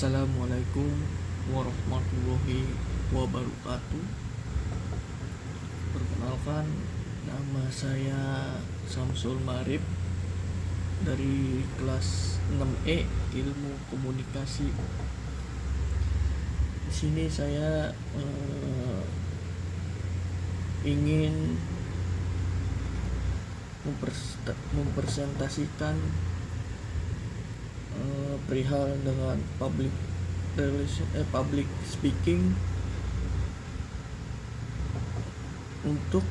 Assalamualaikum warahmatullahi wabarakatuh. Perkenalkan, nama saya Samsul Marib dari kelas 6E Ilmu Komunikasi. Di sini saya ingin mempresentasikan perihal dengan public speaking untuk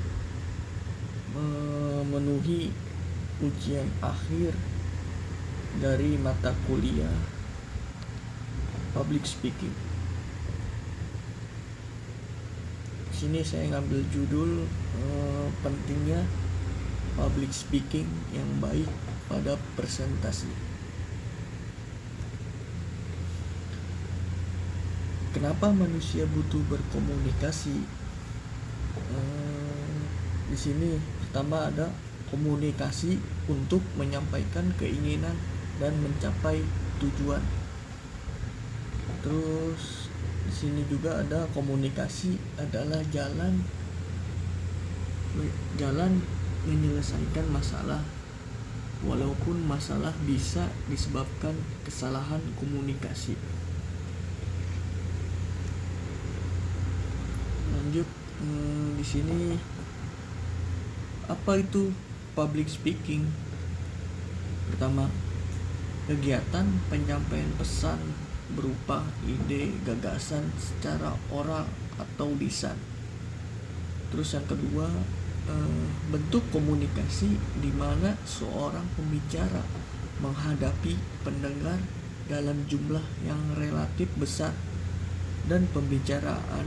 memenuhi ujian akhir dari mata kuliah public speaking. Di sini saya ngambil judul pentingnya public speaking yang baik pada presentasi. Kenapa manusia butuh berkomunikasi? Di sini pertama ada komunikasi untuk menyampaikan keinginan dan mencapai tujuan. Terus di sini juga ada komunikasi adalah jalan menyelesaikan masalah, walaupun masalah bisa disebabkan kesalahan komunikasi. Lanjut, di sini apa itu public speaking? Pertama, kegiatan penyampaian pesan berupa ide, gagasan secara oral atau lisan. Terus yang kedua, bentuk komunikasi di mana seorang pembicara menghadapi pendengar dalam jumlah yang relatif besar dan pembicaraan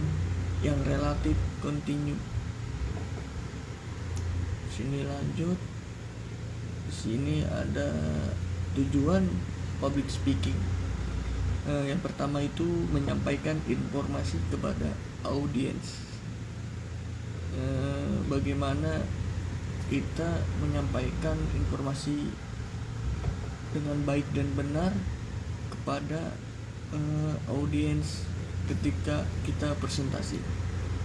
yang relatif kontinu. Sini lanjut. Sini ada tujuan public speaking. Yang pertama itu menyampaikan informasi kepada audiens. Bagaimana kita menyampaikan informasi dengan baik dan benar kepada audiens ketika kita presentasi.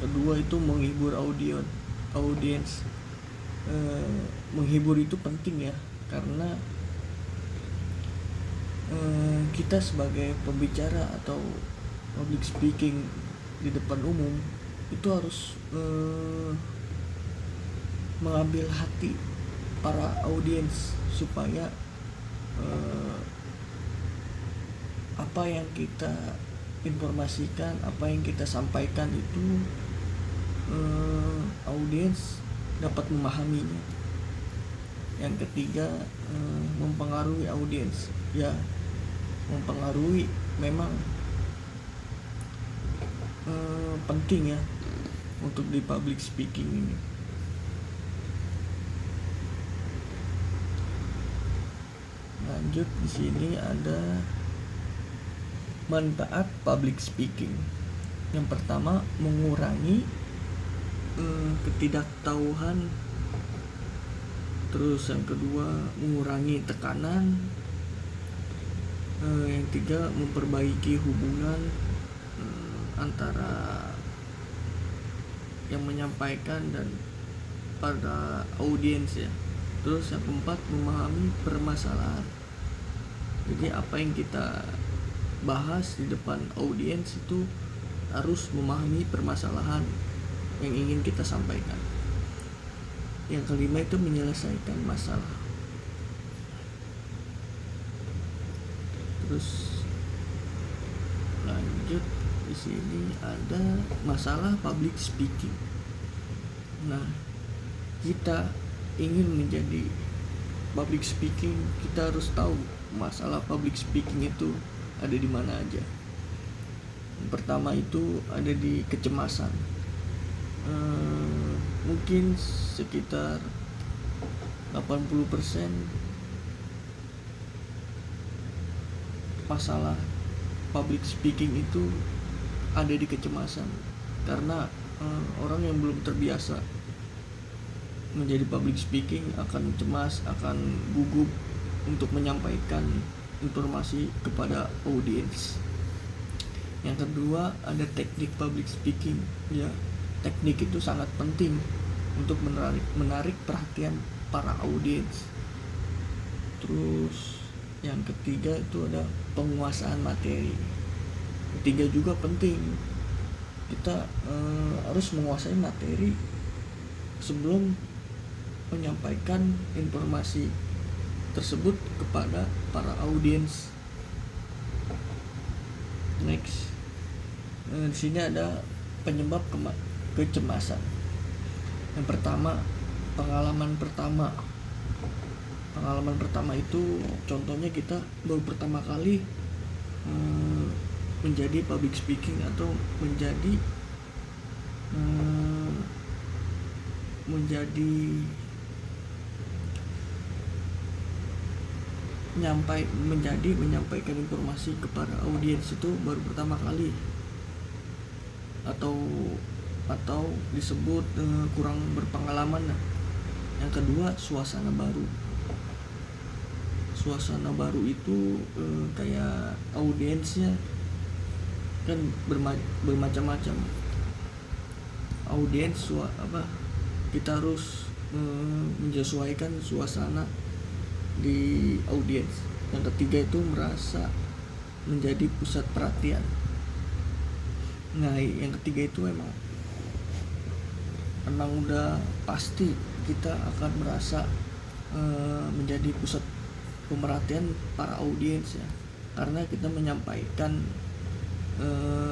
Kedua itu menghibur audiens. Menghibur itu penting ya, karena kita sebagai pembicara atau public speaking di depan umum itu harus mengambil hati para audiens supaya apa yang kita informasikan, apa yang kita sampaikan itu audiens dapat memahaminya. Yang ketiga, mempengaruhi audiens. Ya, mempengaruhi memang penting ya untuk di public speaking ini. Lanjut, di sini ada manfaat public speaking. Yang pertama, mengurangi ketidaktahuan. Terus yang kedua, mengurangi tekanan. Yang tiga, memperbaiki hubungan antara yang menyampaikan dan pada audiens ya. Terus yang keempat, memahami permasalahan. Jadi apa yang kita bahas di depan audiens itu harus memahami permasalahan yang ingin kita sampaikan. Yang kelima itu menyelesaikan masalah. Terus lanjut, di sini ada masalah public speaking. Nah, kita ingin menjadi public speaking, kita harus tahu masalah public speaking itu ada di mana aja. Yang pertama itu ada di kecemasan. Mungkin sekitar 80% masalah public speaking itu ada di kecemasan, karena orang yang belum terbiasa menjadi public speaking akan cemas, akan gugup untuk menyampaikan informasi kepada audiens. Yang kedua ada teknik public speaking. Ya, teknik itu sangat penting untuk menarik perhatian para audiens. Terus yang ketiga itu ada penguasaan materi. Ketiga juga penting, kita harus menguasai materi sebelum menyampaikan informasi tersebut kepada para audiens. Next, di sini ada penyebab kecemasan. Yang pertama, pengalaman pertama. Pengalaman pertama itu contohnya kita baru pertama kali menjadi public speaking atau menjadi menyampaikan informasi kepada audiens itu baru pertama kali, atau disebut kurang berpengalaman. Yang kedua, suasana baru. Suasana baru itu kayak audiensnya kan bermacam-macam. Audiens kita harus menyesuaikan suasana di audiens. Yang ketiga itu merasa menjadi pusat perhatian. Nah, yang ketiga itu emang udah pasti kita akan merasa menjadi pusat pemerhatian para audiens ya, karena kita menyampaikan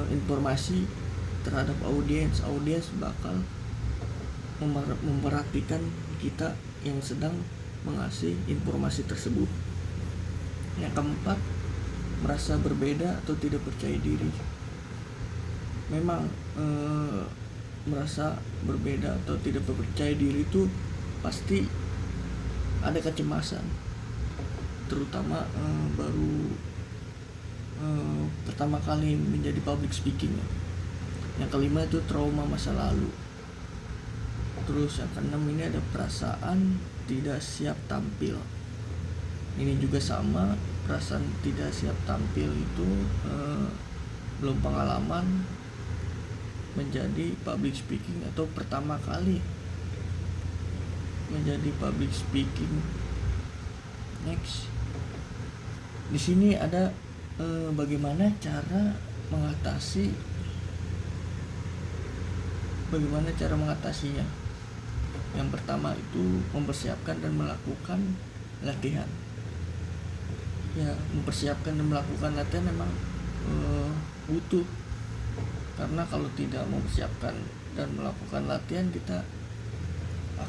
informasi terhadap audiens bakal memperhatikan kita yang sedang mengasih informasi tersebut. Yang keempat, merasa berbeda atau tidak percaya diri. Memang merasa berbeda atau tidak percaya diri itu pasti ada kecemasan, terutama baru pertama kali menjadi public speaking ya. Yang kelima itu trauma masa lalu. Terus yang keenam ini ada perasaan tidak siap tampil. Ini juga sama, perasaan tidak siap tampil itu belum pengalaman menjadi public speaking atau pertama kali menjadi public speaking. Next, di sini ada bagaimana cara mengatasinya. Yang pertama itu mempersiapkan dan melakukan latihan. Ya, mempersiapkan dan melakukan latihan memang butuh, karena kalau tidak mempersiapkan dan melakukan latihan, kita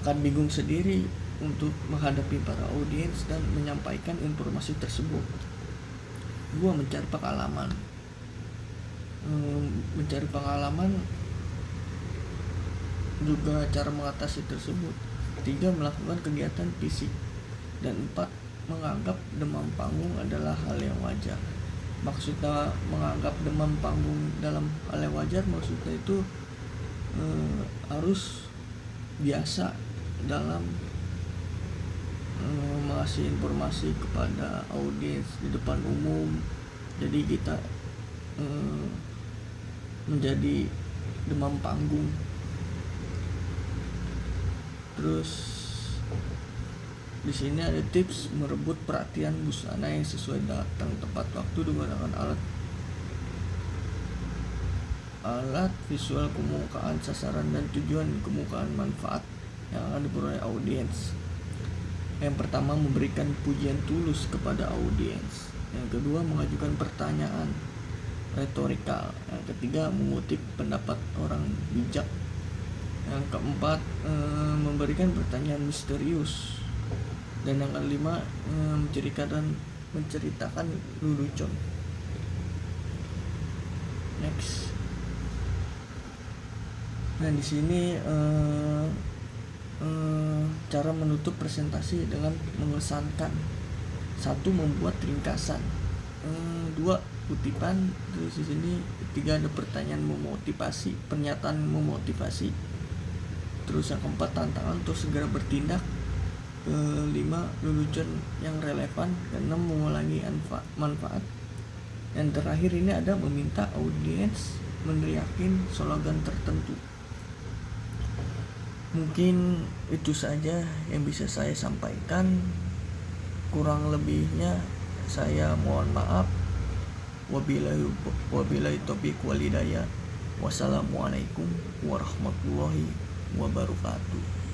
akan bingung sendiri untuk menghadapi para audiens dan menyampaikan informasi tersebut. Gua mencari pengalaman juga cara mengatasi tersebut. 3. Melakukan kegiatan fisik. Dan 4. Menganggap demam panggung adalah hal yang wajar. Maksudnya menganggap demam panggung dalam hal yang wajar, maksudnya itu harus biasa dalam mengasih informasi kepada audiens di depan umum. Jadi kita menjadi demam panggung. Terus di sini ada tips merebut perhatian busana yang sesuai datang tepat waktu menggunakan alat visual pembukaan sasaran dan tujuan kemukaan manfaat yang akan diperoleh audiens. Yang pertama, memberikan pujian tulus kepada audiens. Yang kedua, mengajukan pertanyaan retorikal. Yang ketiga, mengutip pendapat orang bijak. Yang keempat, memberikan pertanyaan misterius. Dan yang kelima, menceritakan lelucon. Next. Nah, di sini cara menutup presentasi dengan mengesankan. 1. Membuat ringkasan. 2. Kutipan. Terus di sini 3. Ada pernyataan memotivasi. Terus yang keempat, tantangan untuk segera bertindak. 5. Lelucon yang relevan. 6. Mengulangi manfaat. Yang terakhir ini ada meminta audiens meneriakin slogan tertentu. Mungkin itu saja yang bisa saya sampaikan. Kurang lebihnya saya mohon maaf. Wabillahi taufiq wal hidayah. Wassalamualaikum warahmatullahi wabarakatuh.